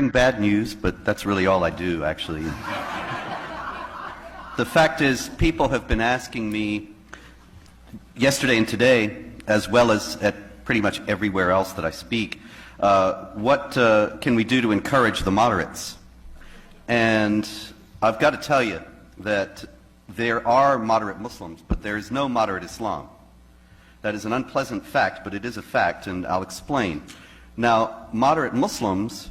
Bad news, but that's really all I do, actually. The fact is, people have been asking me yesterday and today, as well as at pretty much everywhere else that I speak, what can we do to encourage the moderates? And I've got to tell you that there are moderate Muslims, but there is no moderate Islam. That is an unpleasant fact, but it is a fact, and I'll explain. Now, moderate Muslims,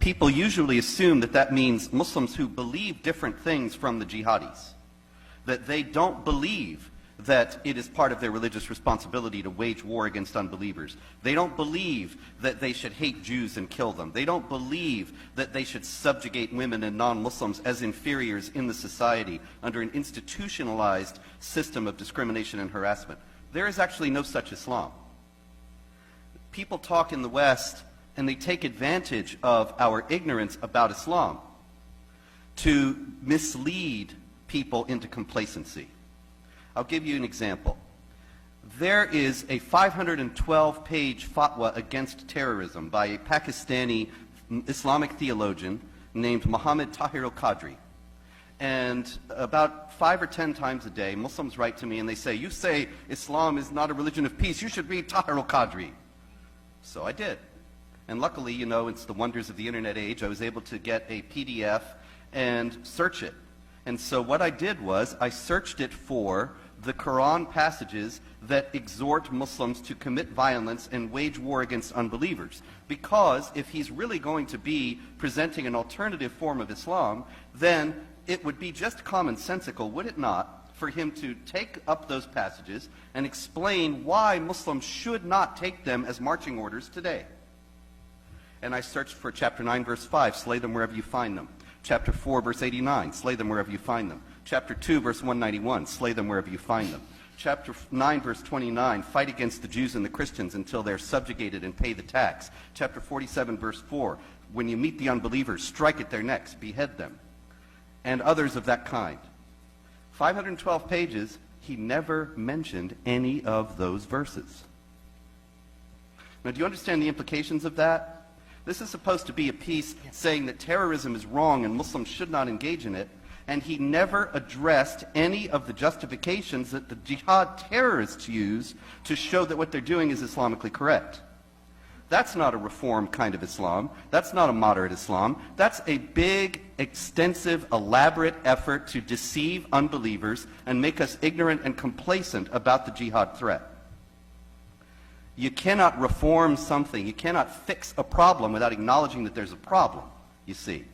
people usually assume that that means Muslims who believe different things from the jihadis, that they don't believe that it is part of their religious responsibility to wage war against unbelievers. They don't believe that they should hate Jews and kill them. They don't believe that they should subjugate women and non-Muslims as inferiors in the society under an institutionalized system of discrimination and harassment. There is actually no such Islam. People talk in the West and they take advantage of our ignorance about Islam to mislead people into complacency. I'll give you an example. There is a 512-page fatwa against terrorism by a Pakistani Islamic theologian named Muhammad Tahir al-Qadri. And about 5 or 10 times a day, Muslims write to me and they say, "You say Islam is not a religion of peace. You should read Tahir al-Qadri." So I did. And luckily, you know, it's the wonders of the internet age. I was able to get a PDF and search it. And so what I did was I searched it for the Quran passages that exhort Muslims to commit violence and wage war against unbelievers. Because if he's really going to be presenting an alternative form of Islam, then it would be just commonsensical, would it not, for him to take up those passages and explain why Muslims should not take them as marching orders today. And I searched for chapter 9, verse 5, slay them wherever you find them. Chapter 4, verse 89, slay them wherever you find them. Chapter 2, verse 191, slay them wherever you find them. Chapter 9, verse 29, fight against the Jews and the Christians until they're subjugated and pay the tax. Chapter 47, verse 4, when you meet the unbelievers, strike at their necks, behead them. And others of that kind. 512 pages, he never mentioned any of those verses. Now, do you understand the implications of that? This is supposed to be a piece saying that terrorism is wrong and Muslims should not engage in it, and he never addressed any of the justifications that the jihad terrorists use to show that what they're doing is Islamically correct. That's not a reform kind of Islam. That's not a moderate Islam. That's a big, extensive, elaborate effort to deceive unbelievers and make us ignorant and complacent about the jihad threat. You cannot reform something, you cannot fix a problem without acknowledging that there's a problem, you see.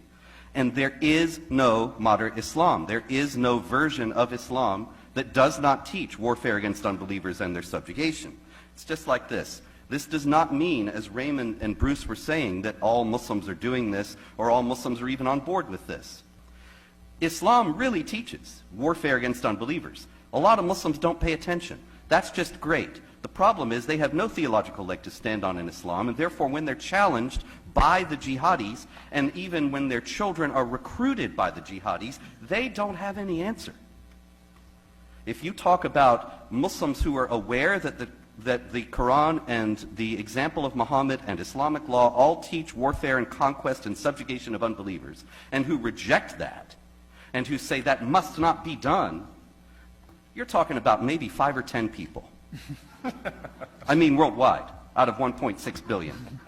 And there is no moderate Islam. There is no version of Islam that does not teach warfare against unbelievers and their subjugation. It's just like this. This does not mean, as Raymond and Bruce were saying, that all Muslims are doing this or all Muslims are even on board with this. Islam really teaches warfare against unbelievers. A lot of Muslims don't pay attention. That's just great. The problem is they have no theological leg to stand on in Islam, and therefore when they're challenged by the jihadis, and even when their children are recruited by the jihadis, they don't have any answer. If you talk about Muslims who are aware that the Quran and the example of Muhammad and Islamic law all teach warfare and conquest and subjugation of unbelievers, and who reject that, and who say that must not be done, you're talking about maybe 5 or 10 people. I mean worldwide, out of 1.6 billion.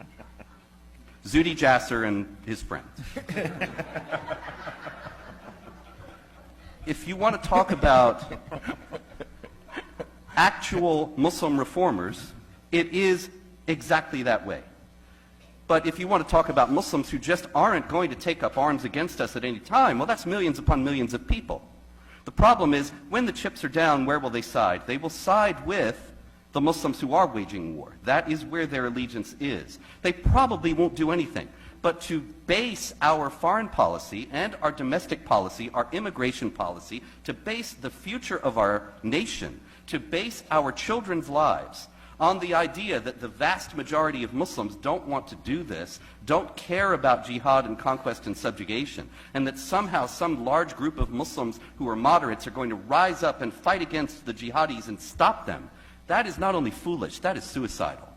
Zuhdi Jasser and his friends. If you want to talk about actual Muslim reformers, it is exactly that way. But if you want to talk about Muslims who just aren't going to take up arms against us at any time, well, that's millions upon millions of people. The problem is, when the chips are down, where will they side? They will side with the Muslims who are waging war. That is where their allegiance is. They probably won't do anything. But to base our foreign policy and our domestic policy, our immigration policy, to base the future of our nation, to base our children's lives on the idea that the vast majority of Muslims don't want to do this, don't care about jihad and conquest and subjugation, and that somehow some large group of Muslims who are moderates are going to rise up and fight against the jihadis and stop them, that is not only foolish, that is suicidal.